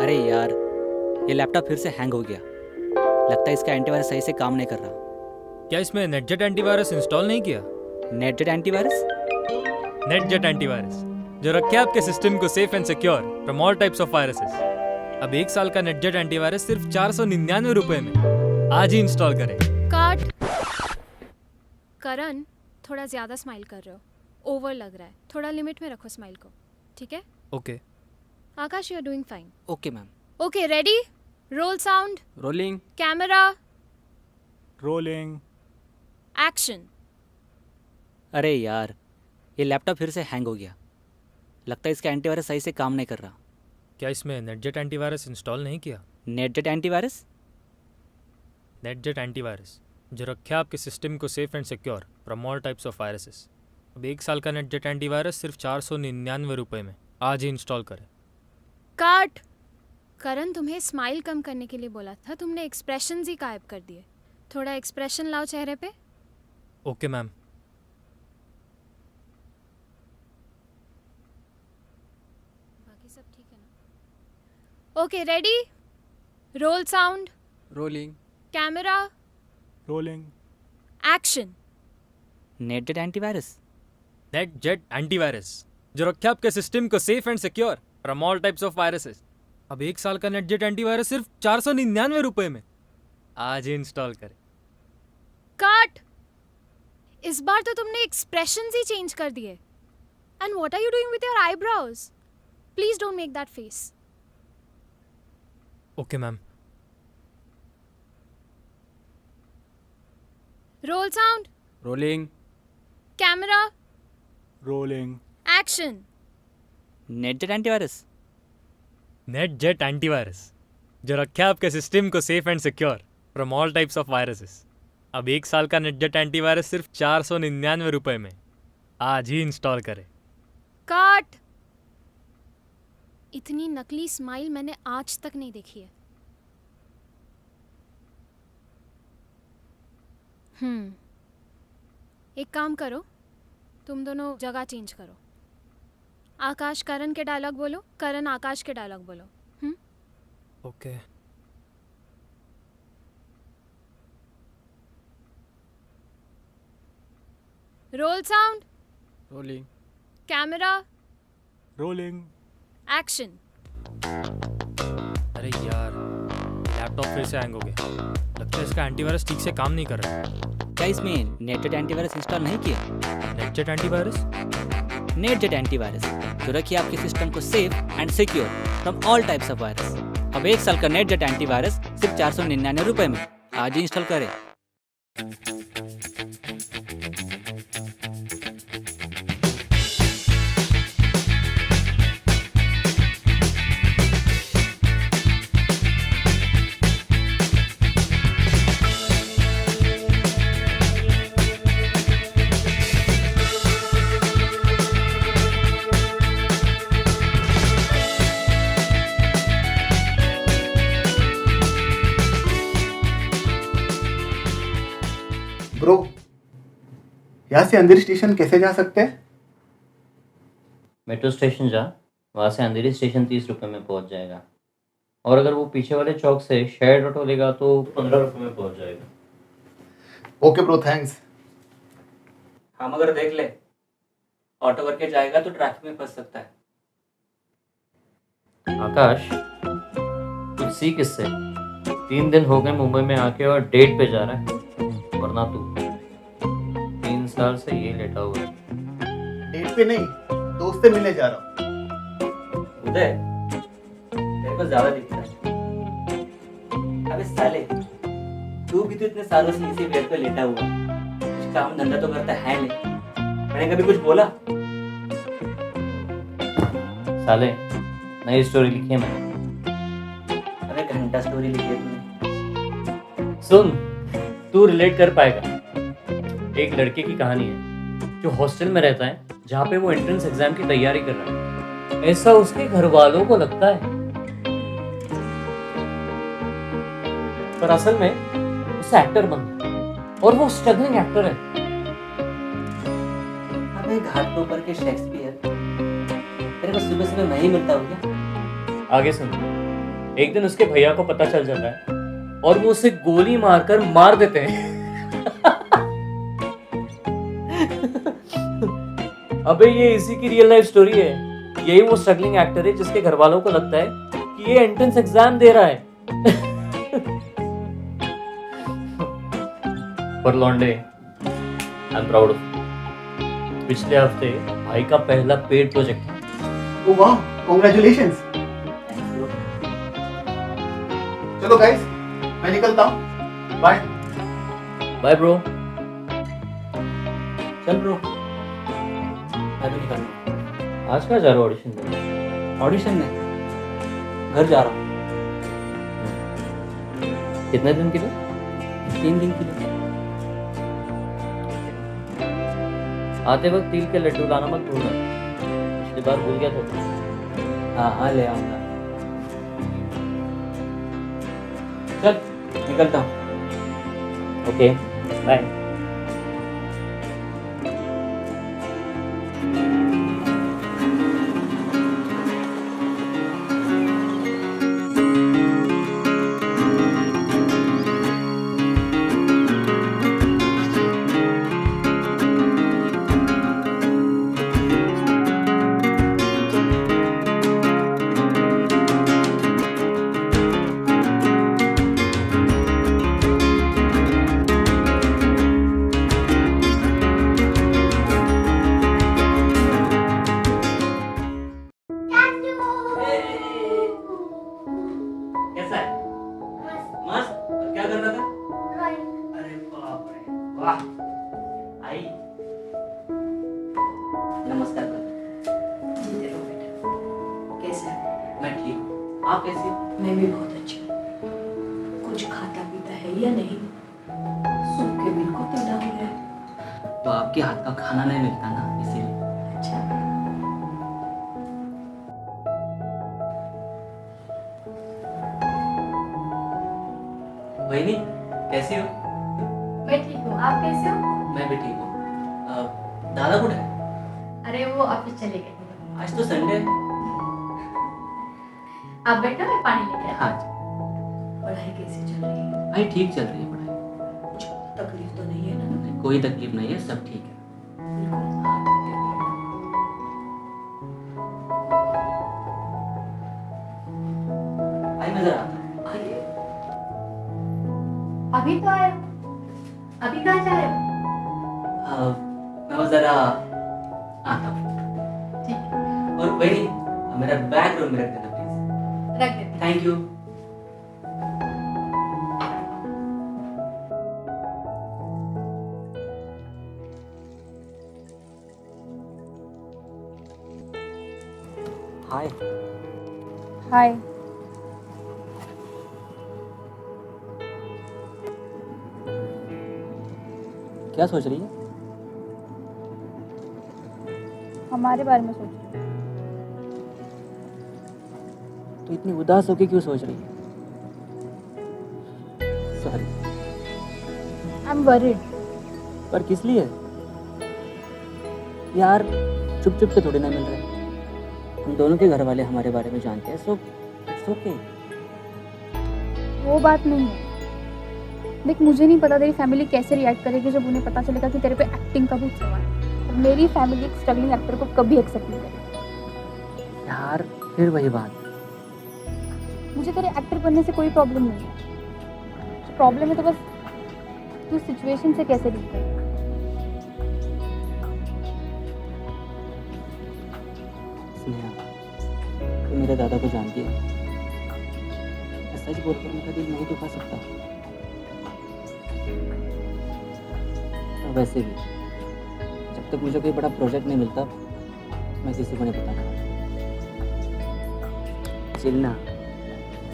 अरे यार, ये लैपटॉप फिर से हैंग हो गया। लगता है इसका एंटीवायरस सही से काम नहीं कर रहा। क्या इसमें नेटजेट एंटीवायरस इंस्टॉल नहीं किया? नेटजेट एंटीवायरस? नेटजेट एंटीवायरस जो रखे आपके सिस्टम को safe and secure from all types of viruses. अब 1 साल का नेटजेट एंटीवायरस सिर्फ 499 रुपए में। आज ही इंस्टॉल करें। काट। करण, थोड़ा ज्यादा स्माइल कर रहे हो, ओवर लग रहा है। थोड़ा लिमिट में रखो स्माइल को, ठीक है? Okay. Akash, you are doing fine. Okay ma'am. Okay, ready? Roll sound, rolling. Camera, rolling. Action. अरे यार, ये लैपटॉप फिर से हैंग हो गया। लगता है इसका एंटीवायरस सही से काम नहीं कर रहा। क्या इसमें नेटजेट एंटीवायरस इंस्टॉल नहीं किया? नेटजेट एंटीवायरस? नेटजेट एंटीवायरस जो रखे आपके सिस्टम को safe and secure from all types of viruses. अब 1 साल का नेटजेट एंटीवायरस सिर्फ 499 रुपए में। आज ही इंस्टॉल करें। काट। करण, तुम्हें स्माइल कम करने के लिए बोला था, तुमने एक्सप्रेशंस ही गायब कर दिए। थोड़ा एक्सप्रेशन लाओ चेहरे पे। Okay ma'am. बाकी सब ठीक है ना? Okay, ready? Roll sound, rolling. Camera, rolling. Action. NetJet antivirus? NetJet antivirus जो रखे आपके सिस्टम को safe and secure from all types of viruses. अब 1 साल का नेटजेट एंटीवायरस सिर्फ 499 रुपए में। आज ही इंस्टॉल करें। काट। इस बार तो तुमने एक्सप्रेशंस ही चेंज कर दिए। And what are you doing with your eyebrows? Please don't make that face. Okay ma'am. Roll sound, rolling. Camera, rolling. Action. NetJet antivirus? NetJet antivirus जो रखे आपके सिस्टम को safe and secure from all types of viruses. अब 1 साल का नेटजेट antivirus सिर्फ 499 रुपए में। आज ही इंस्टॉल करें। काट। इतनी नकली स्माइल मैंने आज तक नहीं देखी है। एक काम करो, तुम दोनों जगह चेंज करो। आकाश करण के डायलॉग बोलो, करण आकाश के डायलॉग बोलो। Okay. Role sound, rolling. Camera, rolling. Action. अरे यार, लैपटॉप फिर से हैंग हो गया। लगता है इसका एंटीवायरस ठीक से काम नहीं कर रहा है। क्या इसमें नेटजेट एंटीवायरस इंस्टॉल नहीं किया? नेटजेट एंटीवायरस? नेटजेट एंटीवायरस जो रखिए आपके सिस्टम को safe and secure from all types of virus. अब 1 साल का नेटजेट एंटीवायरस सिर्फ 499 रुपए में। आज ही इंस्टॉल करें। ब्रो, यहाँ से अंधेरी स्टेशन कैसे जा सकते हैं? मेट्रो स्टेशन जा, वहाँ से अंधेरी स्टेशन 30 रुपये में पहुँच जाएगा। और अगर वो पीछे वाले चौक से शेयर्ड ऑटो लेगा तो 15 रुपये में पहुँच जाएगा। Okay bro, thanks. हम अगर देख ले ऑटो करके जाएगा तो ट्रैफिक में फंस सकता है। आकाश, कुछ सीख इससे। 3 दिन हो गए मुंबई में आके और डेट पे जा रहा है, वरना तू 3 साल से ये लेटा हुआ है। डेट पे नहीं, दोस्त से मिलने जा रहा हूँ। उदय, तेरे को ज्यादा दिखता है। अबे साले, तू भी तो इतने सालों से इसी बेड पे लेटा हुआ है। कुछ काम धंधा तो करता है नहीं। मैंने कभी कुछ बोला? साले, नई स्टोरी लिखी है मैंने। अबे घंटा स्टोरी लिखी है तूने। सुन, तू रिलेट कर पाएगा। एक लड़के की कहानी है जो हॉस्टल में रहता है, जहाँ पे वो एंट्रेंस एग्जाम की तैयारी कर रहा है। ऐसा उसके घर वालों को लगता है, पर असल में उसे एक्टर बनना है और वो स्ट्रगलिंग एक्टर है। अबे घाट के ऊपर के शेक्सपियर तेरे को सुबह सुबह नहीं मिलता हो क्या? आगे सुन। एक दिन उसके भैया को पता चल जाता है और वो उसे गोली मारकर मार देते हैं। अबे ये इसी की रियल लाइफ स्टोरी है। यही वो स्ट्रगलिंग एक्टर है जिसके घर वालों को लगता है कि ये एंट्रेंस एग्जाम दे रहा है। पर लौंडे, आई एम प्राउड ऑफ। पिछले हफ्ते भाई का पहला पेड प्रोजेक्ट था। ओ वाह, कांग्रेचुलेशंस। चलो गाइस, मैं निकलता हूँ, बाय। Bye bro. चल ब्रो, मैं भी निकल रहा आज का जा रहा ऑडिशन में? हूँ ऑडिशन में। घर जा रहा हूँ कितने दिन के लिए? 3 दिन के लिए। आते वक्त तिल के लड्डू लाना मत भूलना, पिछली बार भूल गया था। हाँ हाँ, ले आऊँगा। चल निकलता हूँ। Okay bye. कैसा है? मस्त। और क्या कर रहा था? अरे बाप रे, वाह। आई, नमस्कार कर। जीते रहो बेटा। कैसा है? मैं ठीक हूँ, आप कैसी हो? मैं भी बहुत अच्छी हूँ। कुछ खाता पीता है या नहीं? सूखे बिल को तो डाउन है। तो आपके हाथ का खाना नहीं मिलता ना, इसीलिए। अच्छा, वही नहीं, कैसी हो? मैं ठीक हूँ। आप कैसे हो? मैं भी ठीक हूँ। दादा कुछ है? अरे वो ऑफिस चले गए। आज तो संडे है। आप बैठो, मैं पानी लेके आती हाँ, पढ़ाई कैसी चल रही है? भाई ठीक चल रही है पढ़ाई। कुछ तकलीफ तो नहीं है ना? नहीं, कोई तकलीफ नहीं है, सब ठीक है। बिल्कुल। हाँ, आई मैं जरा आता हूँ। आइए। हूँ। अभी तो आए हो? अभी कहाँ जा रहे हो? मैं वो जरा आता हूँ। ठीक है, और वही मेरा बैग रूम में रख देना प्लीज। रख देती हूँ। Thank you. हाय। हाय। क्या सोच रही है? हमारे बारे में सोचो। तो इतनी उदास होके क्यों सोच रही है? सॉरी। I am worried. पर किस लिए? यार चुप चुप के थोड़ी ना मिल रहे। हम दोनों के घर वाले हमारे बारे में जानते हैं, सो इट्स ओके। वो बात नहीं है। देख, मुझे नहीं पता तेरी फैमिली कैसे रिएक्ट करेगी जब उन्हें पता चलेगा कि तेरे पे एक्टिंग का भूत सवार है। और मेरी फैमिली एक स्ट्रगलिंग एक्टर को कभी एक्सेप्ट नहीं करेगी। यार फिर वही बात। मुझे तेरे एक्टर बनने से कोई प्रॉब्लम नहीं है। प्रॉब्लम है तो बस तू सिचुएशन से कैसे डील करेगा। स्नेहा, तू मेरे दादा को जानती है। मैं सच बोलकर उनका दिल नहीं दुखा सकता। और वैसे भी जब तक मुझे कोई बड़ा प्रोजेक्ट नहीं मिलता, मैं किसी को नहीं बताऊंगा। चिल्ला,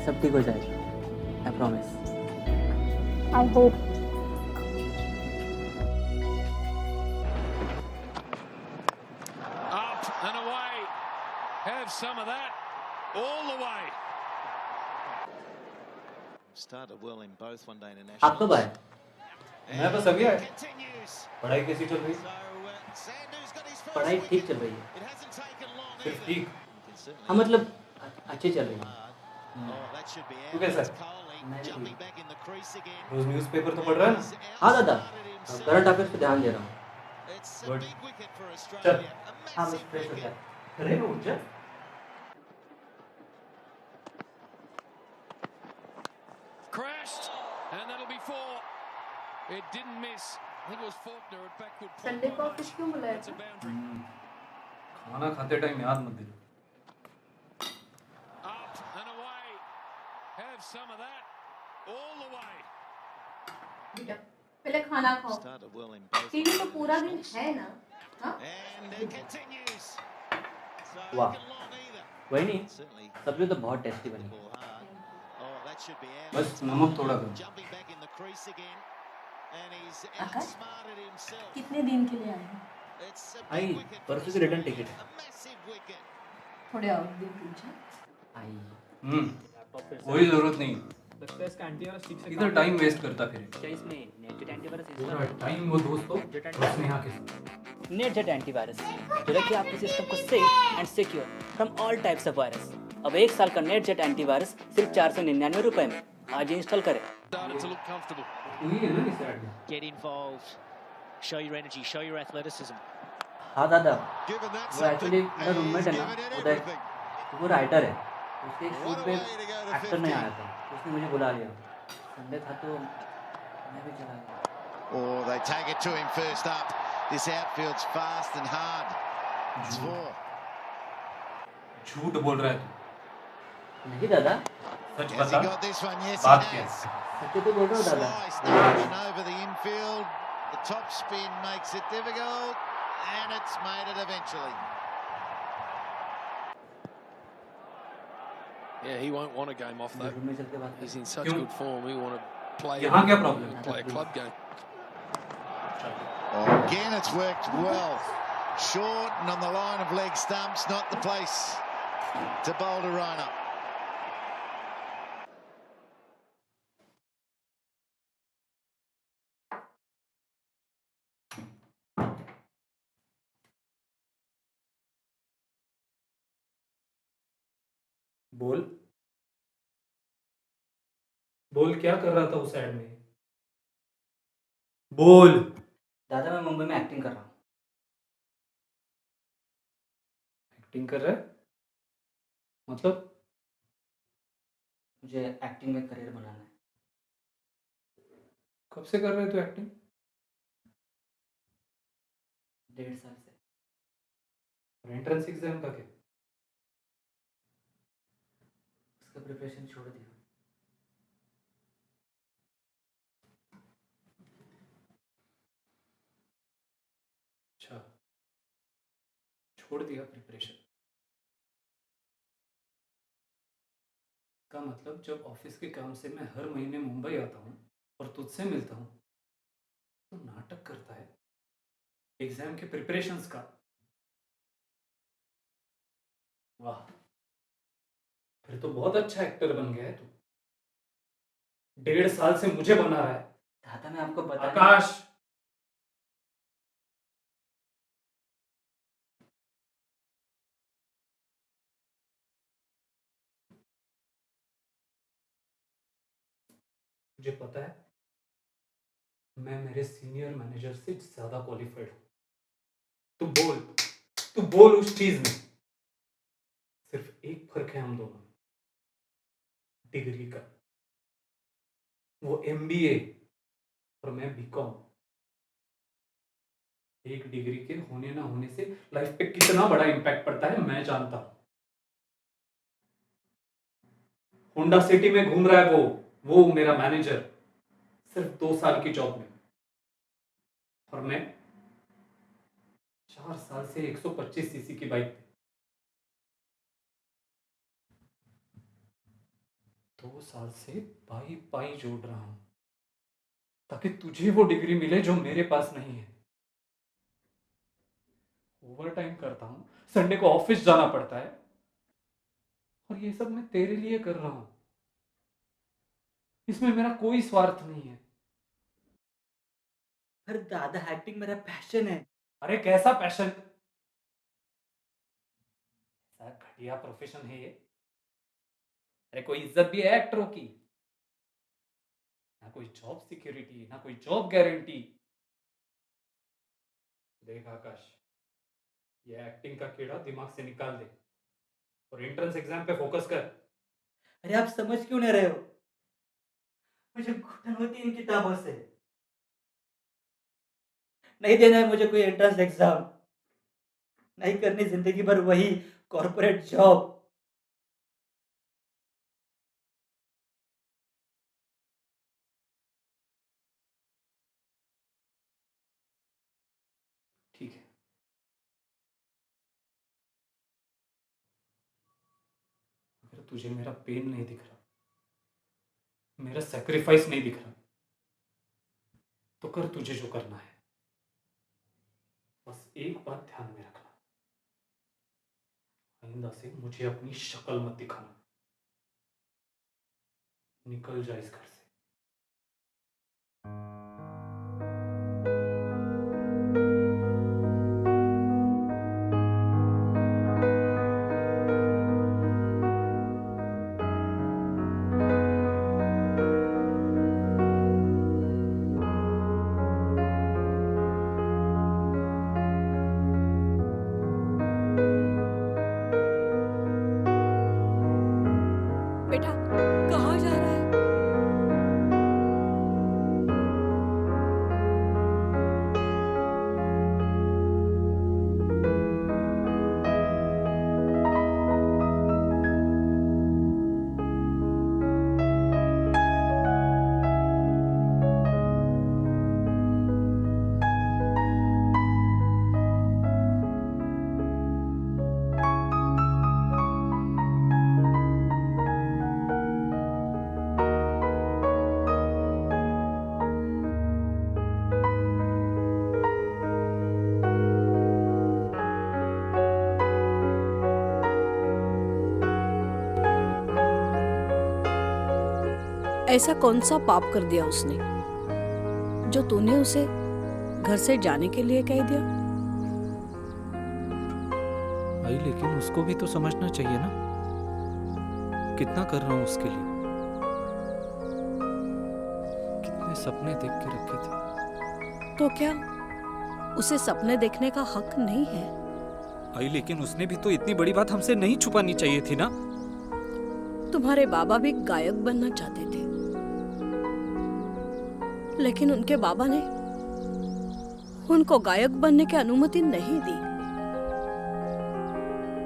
सब ठीक हो जाएगा, I promise. I hope. Up and away. Have some of that. All the way. Started well in both one day international. आप कब आए? मैं बस अभी आया। Continues. पढ़ाई कैसी चल रही? Sandu's got his first. पढ़ाई ठीक चल रही है। It hasn't taken long. सिर्फ either. ठीक। You can certainly हाँ मतलब अच्छी चल रही है। तू कैसा है? मैं ठीक। रोज न्यूज़पेपर तो पढ़ रहा है ना? हाँ दादा, करंट अफेयर्स पे ध्यान दे रहा हूँ। गुड। चल। हाँ बस फ्रेश हो गया। अरे उठ जा। Crashed, and that'll be four. It didn't miss. I think it was Faulkner at backward point. Sunday को ऑफिस क्यों बुलाया That's a था? boundary. खाना खाते टाइम याद मत दिला। Up and away. Have some of that. All the way. बेटा पहले खाना खाओ। टीवी तो पूरा दिन है ना? हाँ? वाह, वही नहीं, सब्जी तो बहुत टेस्टी बनी। बस नमक थोड़ा कम। आकाश कितने दिन के लिए आए हैं? आई, परसों की रिटर्न टिकट है। थोड़े और दिन पूछा। आई, कोई जरूरत नहीं। लगता है इसका एंटीवायरस ठीक से इधर टाइम वेस्ट करता फिर। क्या इसमें नेटजेट एंटीवायरस पूरा टाइम वो दोस्तों और स्नेहा के साथ। नेटजेट एंटीवायरस जो रखे आपके सिस्टम को safe and secure from all types of virus. अब 1 साल का नेटजेट एंटीवायरस सिर्फ 499 रुपए में। आज इंस्टॉल करें। Started to look comfortable. तू ही है ना इस ऐड में? Get involved. Show your energy. Show your athleticism. हाँ दादा, वो एक्चुअली मेरा रूममेट है ना उदय, वो राइटर है। उसके एक शूट पे एक्टर नहीं आया था, उसने मुझे बुला लिया। संडे था तो मैं भी चला गया। Oh, they take it to him first up. This outfield's fast and hard. It's four. झूठ बोल रहा है तू। नहीं दादा, सच Has he बता। got this one? Yes, बात he क्या has. है? सच्चे तो बोल रहा हूँ दादा। Sliced down and over the infield. The top spin makes it difficult, and it's made it eventually. Yeah, he won't want a game off that. Room में चल के बात He's in such क्यों? good form. He want to play. यहाँ क्या problem है? Play a club game. Oh, again, it's worked well. Short and on the line of leg stumps, not the place to bowl to run up. बोल बोल, क्या कर रहा था उस ऐड में? बोल। दादा मैं मुंबई में एक्टिंग कर रहा हूँ। एक्टिंग कर रहा है मतलब? मुझे एक्टिंग में करियर बनाना है। कब से कर रहे तू एक्टिंग? 1.5 साल से। और एंट्रेंस एग्जाम का क्या? उसका प्रिपरेशन छोड़ दिया। अच्छा, छोड़ दिया प्रिपरेशन का मतलब जब ऑफिस के काम से मैं हर महीने मुंबई आता हूँ और तुझसे मिलता हूँ तो नाटक करता है एग्जाम के प्रिपरेशंस का। वाह, फिर तो बहुत अच्छा एक्टर बन गया है तू। 1.5 साल से मुझे बना रहा है। दादा मैं आपको बता आकाश, मुझे पता है मैं मेरे सीनियर मैनेजर से ज्यादा क्वालिफाइड हूं। तू बोल उस चीज में। सिर्फ एक फर्क है हम दोनों में, डिग्री का। वो एमबीए और मैं बीकॉम। एक डिग्री के होने ना होने से लाइफ पे कितना बड़ा इम्पैक्ट पड़ता है मैं जानता हूं। होंडा सिटी में घूम रहा है वो मेरा मैनेजर, सिर्फ 2 साल की जॉब में, और मैं 4 साल से 125 सीसी की बाइक पे। 2 साल से पाई पाई जोड़ रहा हूं ताकि तुझे वो डिग्री मिले जो मेरे पास नहीं है। ओवर टाइम करता हूं, संडे को ऑफिस जाना पड़ता है, और ये सब मैं तेरे लिए कर रहा हूं। इसमें मेरा कोई स्वार्थ नहीं है। पर दादा एक्टिंग मेरा पैशन है। अरे कैसा पैशन? ऐसा घटिया प्रोफेशन है ये। अरे कोई इज्जत भी है एक्टरों की? ना कोई जॉब सिक्योरिटी, ना कोई जॉब गारंटी। देख आकाश, ये एक्टिंग का कीड़ा दिमाग से निकाल दे और एंट्रेंस एग्जाम पे फोकस कर। अरे आप समझ क्यों नहीं रहे हो? मुझे घुटन होती है इन किताबों से। नहीं देना है मुझे कोई एंट्रेंस एग्जाम, नहीं करनी जिंदगी भर वही कॉर्पोरेट जॉब। ठीक है, अगर तुझे मेरा पेन नहीं दिख रहा, मेरा सेक्रीफाइस नहीं दिख रहा, तो कर तुझे जो करना है। बस एक बात ध्यान में रखना, आइंदा से मुझे अपनी शक्ल मत दिखाना। निकल जा इस घर से। बेटा कहाँ जा रहा है? ऐसा कौन सा पाप कर दिया उसने जो तूने उसे घर से जाने के लिए कह दिया? भाई लेकिन उसको भी तो समझना चाहिए ना, कितना कर रहा हूँ उसके लिए, कितने सपने देख के रखे थे। तो क्या उसे सपने देखने का हक नहीं है? भाई लेकिन उसने भी तो इतनी बड़ी बात हमसे नहीं छुपानी चाहिए थी ना। तुम्हारे बाबा भी गायक बनना चाहते थे, लेकिन उनके बाबा ने उनको गायक बनने की अनुमति नहीं दी।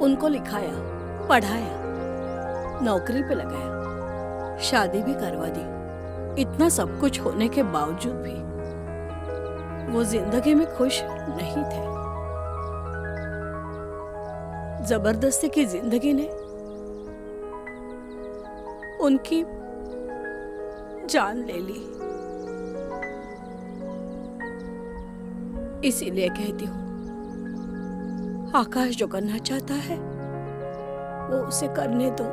उनको लिखाया, पढ़ाया, नौकरी पे लगाया, शादी भी करवा दी। इतना सब कुछ होने के बावजूद भी वो जिंदगी में खुश नहीं थे। जबरदस्ती की जिंदगी ने उनकी जान ले ली। इसीलिए कहती हूँ, आकाश जो करना चाहता है वो उसे करने दो।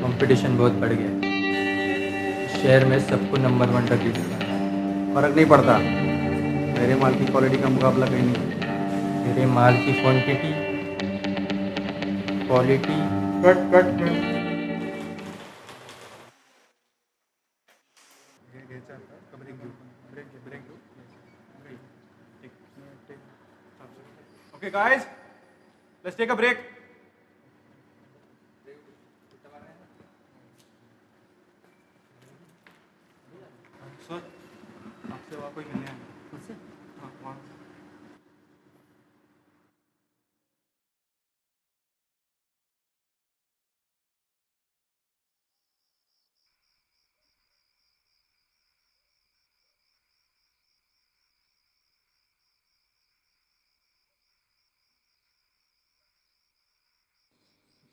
कंपटीशन बहुत बढ़ गया है। शहर में सबको नंबर 1 टकी देता है। फर्क नहीं पड़ता, मेरे माल की क्वालिटी का मुकाबला कहीं नहीं है। तेरे माल की quantity quality cut cut cut. Okay guys, let's take a break. Sir, आपसे वहाँ कोई मिलने आया। हाँ, वहाँ।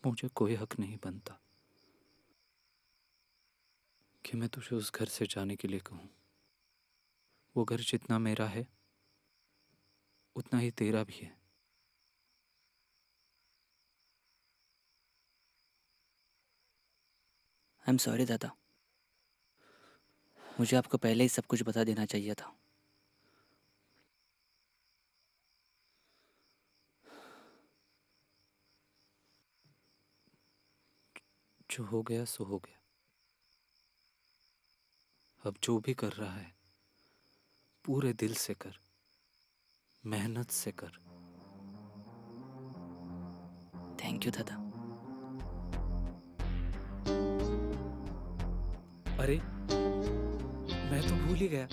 मुझे कोई हक नहीं बनता कि मैं तुझे उस घर से जाने के लिए कहूँ। वो घर जितना मेरा है उतना ही तेरा भी है। आई एम सॉरी दादा, मुझे आपको पहले ही सब कुछ बता देना चाहिए था। जो हो गया सो हो गया। अब जो भी कर रहा है पूरे दिल से कर, मेहनत से कर। थैंक यू दादा। अरे मैं तो भूल ही गया।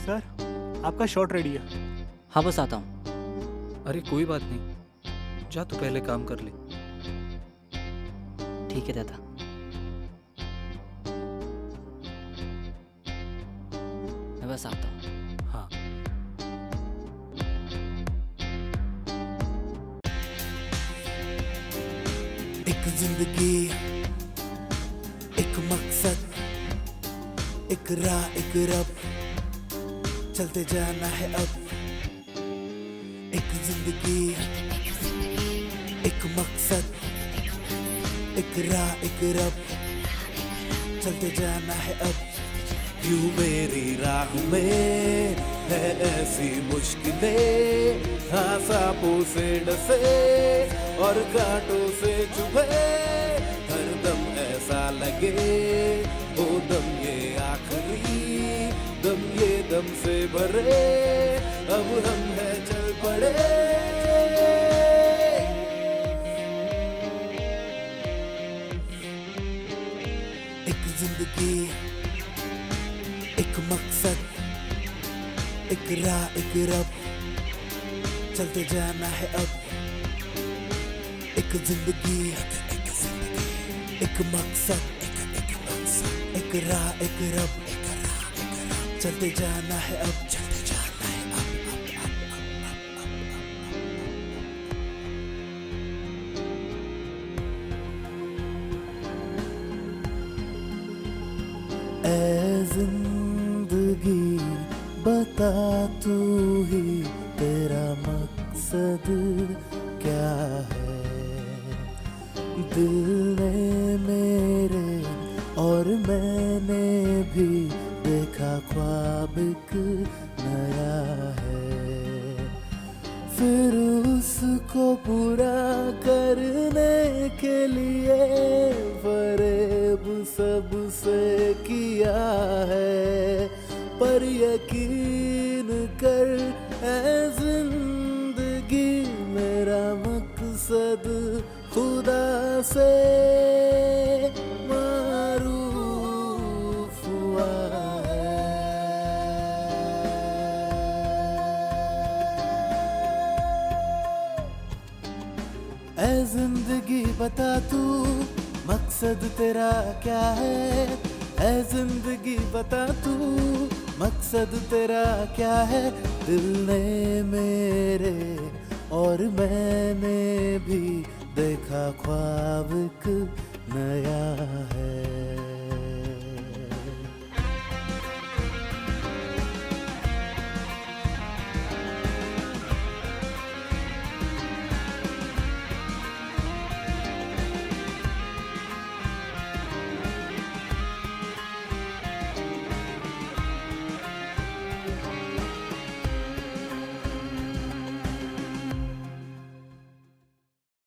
सर, आपका शॉट रेडी है। हाँ बस आता हूँ। अरे कोई बात नहीं, जा तू पहले काम कर ले। ठीक है दादा। मैं बस आता हूँ। हाँ। एक जिंदगी, एक मकसद, एक राह, एक रब, चलते जाना है अब। एक जिंदगी, एक मकसद, एक राह, एक रब, चलते जाना है अब। क्यों मेरी राह में है ऐसी मुश्किलें, हाँ सांपों से डसे और कांटों से चुभे, हर दम ऐसा लगे वो दम ये आखिरी दम, ये दम से भरे अब हम है चल पड़े। एक जिंदगी, एक मकसद, एक राह, एक रब, चलते जाना है अब। एक जिंदगी, एक मकसद, एक राह, एक रब, चलते जाना है अब। चलते जाना है अब। ऐ जिंदगी बता तू ही तेरा मकसद क्या है। दिल ने मेरे और मैंने भी देखा ख्वाब एक नया है, फिर उसको पूरा करने के लिए फरेब सबसे किया है। पर यकीन कर ऐ जिंदगी, मेरा मकसद खुदा से मारूफ हुआ है। ऐ जिंदगी बता तू मकसद तेरा क्या है। ऐ जिंदगी बता तू मकसद तेरा क्या है। दिल ने मेरे और मैंने भी देखा ख्वाब एक नया है।